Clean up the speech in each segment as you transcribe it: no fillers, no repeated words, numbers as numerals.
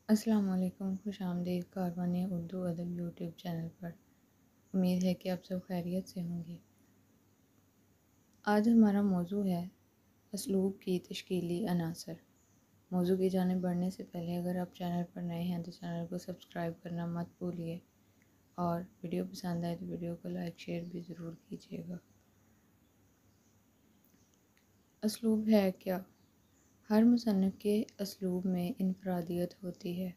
السلام علیکم، خوش آمدید کاروان اردو ادب یوٹیوب چینل پر۔ امید ہے کہ آپ سب خیریت سے ہوں گے۔ آج ہمارا موضوع ہے اسلوب کی تشکیلی عناصر۔ موضوع کی جانب بڑھنے سے پہلے اگر آپ چینل پر نئے ہیں تو چینل کو سبسکرائب کرنا مت بھولیے، اور ویڈیو پسند آئے تو ویڈیو کو لائک شیئر بھی ضرور کیجیے گا۔ اسلوب ہے کیا؟ ہر مصنف کے اسلوب میں انفرادیت ہوتی ہے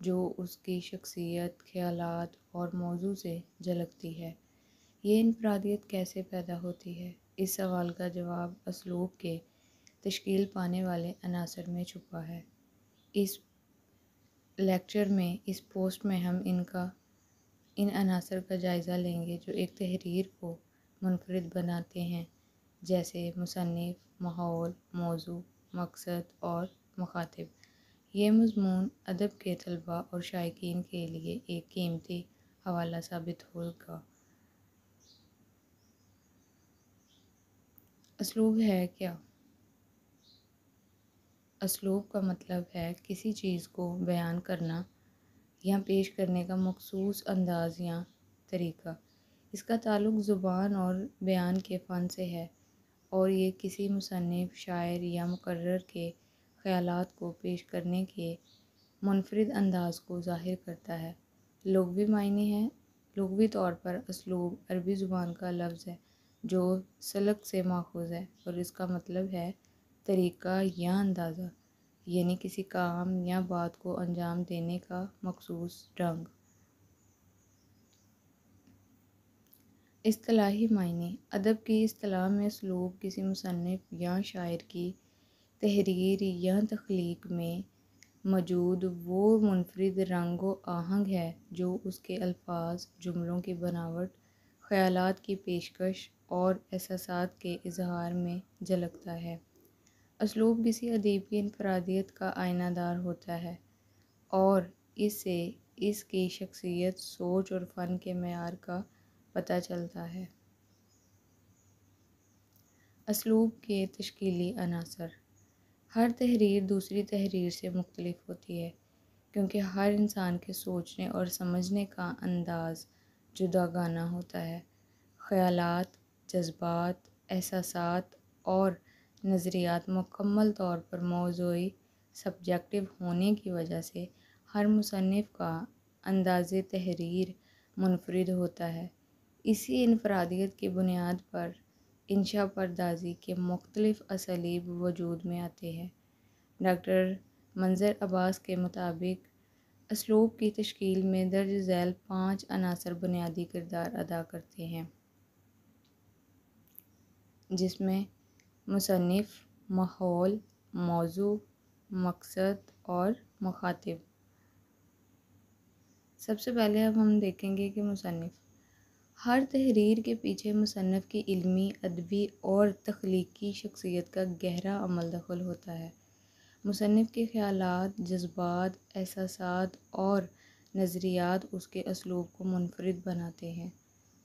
جو اس کی شخصیت، خیالات اور موضوع سے جھلکتی ہے۔ یہ انفرادیت کیسے پیدا ہوتی ہے؟ اس سوال کا جواب اسلوب کے تشکیل پانے والے عناصر میں چھپا ہے۔ اس لیکچر میں، اس پوسٹ میں ہم ان عناصر کا جائزہ لیں گے جو ایک تحریر کو منفرد بناتے ہیں، جیسے مصنف، ماحول، موضوع، مقصد اور مخاطب۔ یہ مضمون ادب کے طلباء اور شائقین کے لیے ایک قیمتی حوالہ ثابت ہوگا۔ اسلوب ہے کیا؟ اسلوب کا مطلب ہے کسی چیز کو بیان کرنا یا پیش کرنے کا مخصوص انداز یا طریقہ۔ اس کا تعلق زبان اور بیان کے فن سے ہے، اور یہ کسی مصنف، شاعر یا مقرر کے خیالات کو پیش کرنے کے منفرد انداز کو ظاہر کرتا ہے۔ لغوی معنی ہے۔ لغوی طور پر اسلوب عربی زبان کا لفظ ہے جو سلک سے ماخوذ ہے، اور اس کا مطلب ہے طریقہ یا اندازہ، یعنی کسی کام یا بات کو انجام دینے کا مخصوص ڈھنگ۔ اصطلاحی معنی: ادب کی اصطلاح میں اسلوب کسی مصنف یا شاعر کی تحریر یا تخلیق میں موجود وہ منفرد رنگ و آہنگ ہے جو اس کے الفاظ، جملوں کی بناوٹ، خیالات کی پیشکش اور احساسات کے اظہار میں جھلکتا ہے۔ اسلوب کسی ادیب کی انفرادیت کا آئینہ دار ہوتا ہے، اور اس سے اس کی شخصیت، سوچ اور فن کے معیار کا پتہ چلتا ہے۔ اسلوب کے تشکیلی عناصر: ہر تحریر دوسری تحریر سے مختلف ہوتی ہے، کیونکہ ہر انسان کے سوچنے اور سمجھنے کا انداز جداگانہ ہوتا ہے۔ خیالات، جذبات، احساسات اور نظریات مکمل طور پر موضوعی، سبجیکٹو ہونے کی وجہ سے ہر مصنف کا انداز تحریر منفرد ہوتا ہے۔ اسی انفرادیت کی بنیاد پر انشاء پردازی کے مختلف اسالیب وجود میں آتے ہیں۔ ڈاکٹر منظر عباس کے مطابق اسلوب کی تشکیل میں درج ذیل 5 عناصر بنیادی کردار ادا کرتے ہیں، جس میں مصنف، ماحول، موضوع، مقصد اور مخاطب۔ سب سے پہلے اب ہم دیکھیں گے کہ مصنف۔ ہر تحریر کے پیچھے مصنف کی علمی، ادبی اور تخلیقی شخصیت کا گہرا عمل دخل ہوتا ہے۔ مصنف کے خیالات، جذبات، احساسات اور نظریات اس کے اسلوب کو منفرد بناتے ہیں۔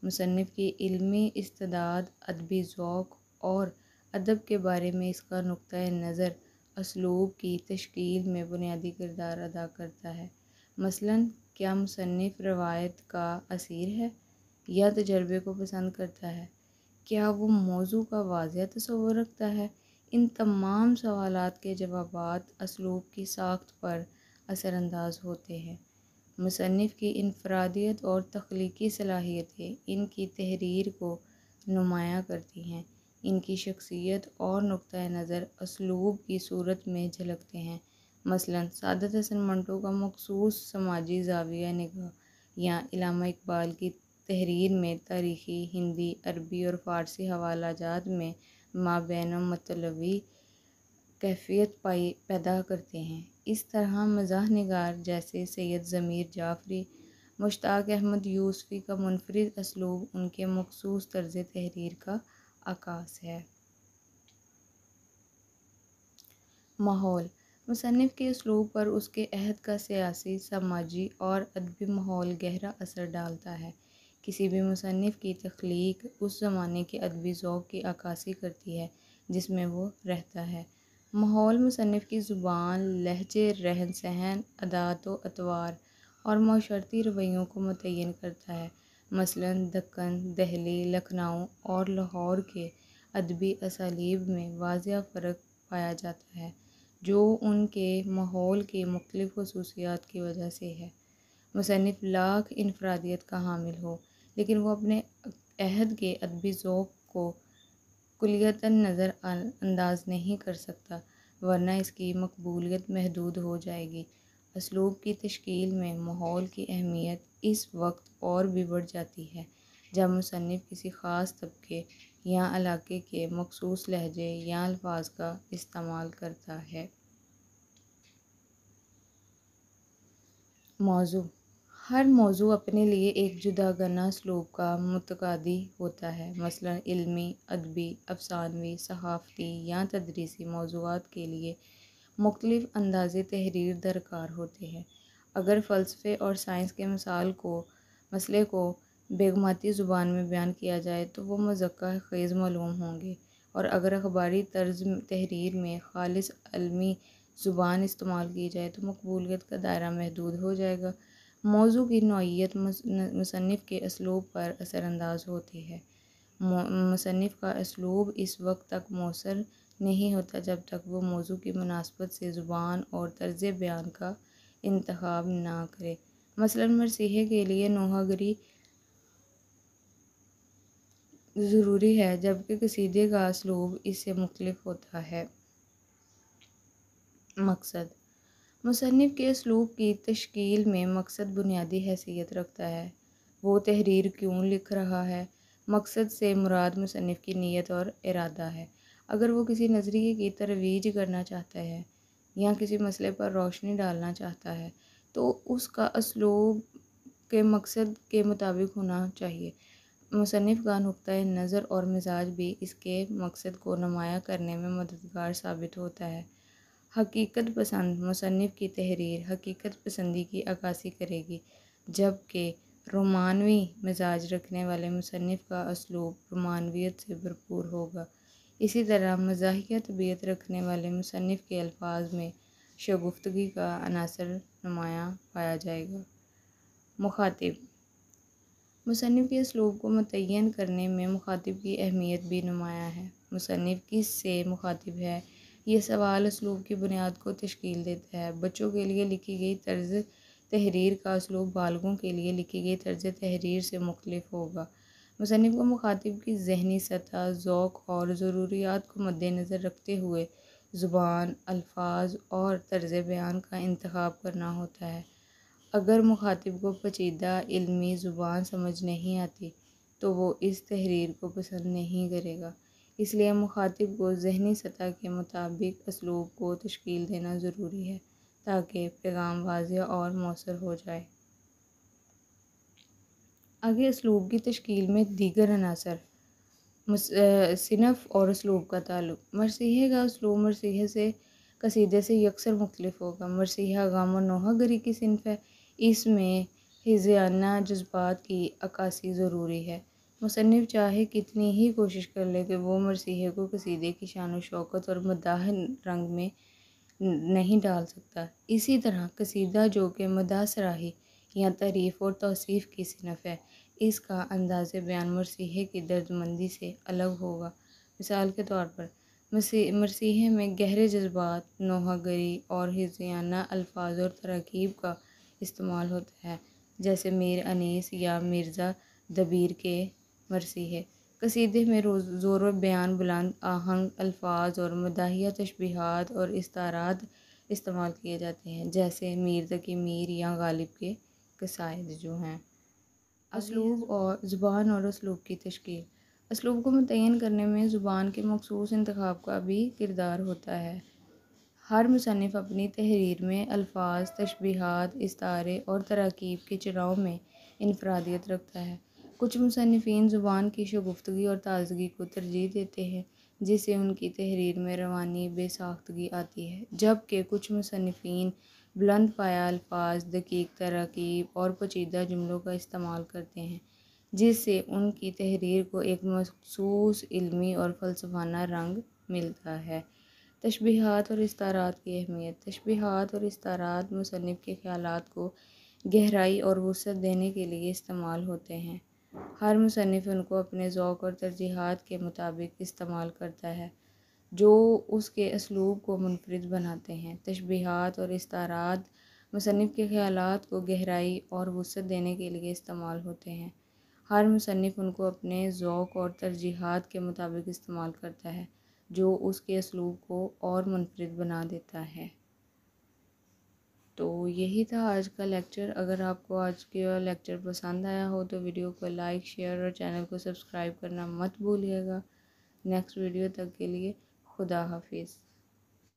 مصنف کی علمی استعداد، ادبی ذوق اور ادب کے بارے میں اس کا نقطۂ نظر اسلوب کی تشکیل میں بنیادی کردار ادا کرتا ہے۔ مثلاً، کیا مصنف روایت کا اسیر ہے یا تجربے کو پسند کرتا ہے؟ کیا وہ موضوع کا واضح تصور رکھتا ہے؟ ان تمام سوالات کے جوابات اسلوب کی ساخت پر اثر انداز ہوتے ہیں۔ مصنف کی انفرادیت اور تخلیقی صلاحیتیں ان کی تحریر کو نمایاں کرتی ہیں۔ ان کی شخصیت اور نقطۂ نظر اسلوب کی صورت میں جھلکتے ہیں۔ مثلاً، سعادت حسن منٹو کا مخصوص سماجی زاویہ نگاہ، یا علامہ اقبال کی تحریر میں تاریخی ہندی، عربی اور فارسی حوالہ جات میں مابین مطلبی کیفیت پیدا کرتے ہیں۔ اس طرح مزاح نگار جیسے سید ضمیر جعفری، مشتاق احمد یوسفی کا منفرد اسلوب ان کے مخصوص طرز تحریر کا عکاس ہے۔ ماحول: مصنف کے اسلوب پر اس کے عہد کا سیاسی، سماجی اور ادبی ماحول گہرا اثر ڈالتا ہے۔ کسی بھی مصنف کی تخلیق اس زمانے کے ادبی ذوق کی عکاسی کرتی ہے جس میں وہ رہتا ہے۔ ماحول مصنف کی زبان، لہجے، رہن سہن، عادات و اطوار اور معاشرتی رویوں کو متعین کرتا ہے۔ مثلاً دکن، دہلی، لکھنؤ اور لاہور کے ادبی اسالیب میں واضح فرق پایا جاتا ہے، جو ان کے ماحول کی مختلف خصوصیات کی وجہ سے ہے۔ مصنف لاکھ انفرادیت کا حامل ہو، لیکن وہ اپنے عہد کے ادبی ذوق کو کلیتاً نظر انداز نہیں کر سکتا، ورنہ اس کی مقبولیت محدود ہو جائے گی۔ اسلوب کی تشکیل میں ماحول کی اہمیت اس وقت اور بھی بڑھ جاتی ہے جب مصنف کسی خاص طبقے یا علاقے کے مخصوص لہجے یا الفاظ کا استعمال کرتا ہے۔ موضوع: ہر موضوع اپنے لیے ایک جداگانہ اسلوب کا متقاضی ہوتا ہے۔ مثلاً علمی، ادبی، افسانوی، صحافتی یا تدریسی موضوعات کے لیے مختلف انداز تحریر درکار ہوتے ہیں۔ اگر فلسفے اور سائنس کے مسئلے کو بیگماتی زبان میں بیان کیا جائے تو وہ مذاق خیز معلوم ہوں گے، اور اگر اخباری طرز تحریر میں خالص علمی زبان استعمال کی جائے تو مقبولیت کا دائرہ محدود ہو جائے گا۔ موضوع کی نوعیت مصنف کے اسلوب پر اثر انداز ہوتی ہے۔ مصنف کا اسلوب اس وقت تک مؤثر نہیں ہوتا جب تک وہ موضوع کی مناسبت سے زبان اور طرز بیان کا انتخاب نہ کرے۔ مثلاً مرثیے کے لیے نوحہ گری ضروری ہے، جبکہ قصیدے کا اسلوب اس سے مختلف ہوتا ہے۔ مقصد: مصنف کے اسلوب کی تشکیل میں مقصد بنیادی حیثیت رکھتا ہے۔ وہ تحریر کیوں لکھ رہا ہے؟ مقصد سے مراد مصنف کی نیت اور ارادہ ہے۔ اگر وہ کسی نظریے کی ترویج کرنا چاہتا ہے یا کسی مسئلے پر روشنی ڈالنا چاہتا ہے تو اس کا اسلوب کے مقصد کے مطابق ہونا چاہیے۔ مصنف کا نقطۂ نظر اور مزاج بھی اس کے مقصد کو نمایاں کرنے میں مددگار ثابت ہوتا ہے۔ حقیقت پسند مصنف کی تحریر حقیقت پسندی کی عکاسی کرے گی، جبکہ رومانوی مزاج رکھنے والے مصنف کا اسلوب رومانویت سے بھرپور ہوگا۔ اسی طرح مزاحیہ طبیعت رکھنے والے مصنف کے الفاظ میں شگفتگی کا عنصر نمایاں پایا جائے گا۔ مخاطب: مصنف کے اسلوب کو متعین کرنے میں مخاطب کی اہمیت بھی نمایاں ہے۔ مصنف کس سے مخاطب ہے، یہ سوال اسلوب کی بنیاد کو تشکیل دیتا ہے۔ بچوں کے لیے لکھی گئی طرز تحریر کا اسلوب بالغوں کے لیے لکھی گئی طرز تحریر سے مختلف ہوگا۔ مصنف کو مخاطب کی ذہنی سطح، ذوق اور ضروریات کو مد نظر رکھتے ہوئے زبان، الفاظ اور طرز بیان کا انتخاب کرنا ہوتا ہے۔ اگر مخاطب کو پیچیدہ علمی زبان سمجھ نہیں آتی تو وہ اس تحریر کو پسند نہیں کرے گا۔ اس لیے مخاطب کو ذہنی سطح کے مطابق اسلوب کو تشکیل دینا ضروری ہے تاکہ پیغام واضح اور مؤثر ہو جائے۔ آگے اسلوب کی تشکیل میں دیگر عناصر۔ صنف اور اسلوب کا تعلق۔ مرثیے کا اسلوب مرثیے سے قصیدے سے یکسر مختلف ہوگا۔ مرثیہ غم و نوحہ گری کی صنف ہے، اس میں ہزیانہ جذبات کی عکاسی ضروری ہے۔ مصنف چاہے کتنی ہی کوشش کر لے کہ وہ مرثیے کو قصیدے کی شان و شوکت اور مداح رنگ میں نہیں ڈال سکتا۔ اسی طرح قصیدہ جو کہ مداح سراہی یا تعریف اور توصیف کی صنف ہے، اس کا انداز بیان مرثیے کی دردمندی سے الگ ہوگا۔ مثال کے طور پر مرثیے میں گہرے جذبات، نوحہ گری اور ہزیانہ الفاظ اور تراکیب کا استعمال ہوتا ہے، جیسے میر انیس یا مرزا دبیر کے مرثیے۔ قصیدے میں زور و بیان، بلند آہنگ الفاظ اور مداحیہ تشبیہات اور استعارات استعمال کیے جاتے ہیں، جیسے میر تقی میر یا غالب کے قصائد جو ہیں۔ اسلوب اور زبان اور اسلوب کی تشکیل۔ اسلوب کو متعین کرنے میں زبان کے مخصوص انتخاب کا بھی کردار ہوتا ہے۔ ہر مصنف اپنی تحریر میں الفاظ، تشبیہات، استعارے اور تراکیب کے چناؤ میں انفرادیت رکھتا ہے۔ کچھ مصنفین زبان کی شگفتگی اور تازگی کو ترجیح دیتے ہیں، جس سے ان کی تحریر میں روانی بے ساختگی آتی ہے، جبکہ کچھ مصنفین بلند پایہ الفاظ، دقیق تراکیب اور پیچیدہ جملوں کا استعمال کرتے ہیں، جس سے ان کی تحریر کو ایک مخصوص علمی اور فلسفانہ رنگ ملتا ہے۔ تشبیہات اور استعارات کی اہمیت۔ تشبیہات اور استعارات مصنف کے خیالات کو گہرائی اور وسعت دینے کے لیے استعمال ہوتے ہیں۔ ہر مصنف ان کو اپنے ذوق اور ترجیحات کے مطابق استعمال کرتا ہے، جو اس کے اسلوب کو منفرد بناتے ہیں۔ تشبیہات اور استعارات مصنف کے خیالات کو گہرائی اور وسعت دینے کے لیے استعمال ہوتے ہیں۔ ہر مصنف ان کو اپنے ذوق اور ترجیحات کے مطابق استعمال کرتا ہے، جو اس کے اسلوب کو اور منفرد بنا دیتا ہے۔ تو یہی تھا آج کا لیکچر۔ اگر آپ کو آج کا لیکچر پسند آیا ہو تو ویڈیو کو لائک، شیئر اور چینل کو سبسکرائب کرنا مت بھولیے گا۔ نیکسٹ ویڈیو تک کے لیے خدا حافظ۔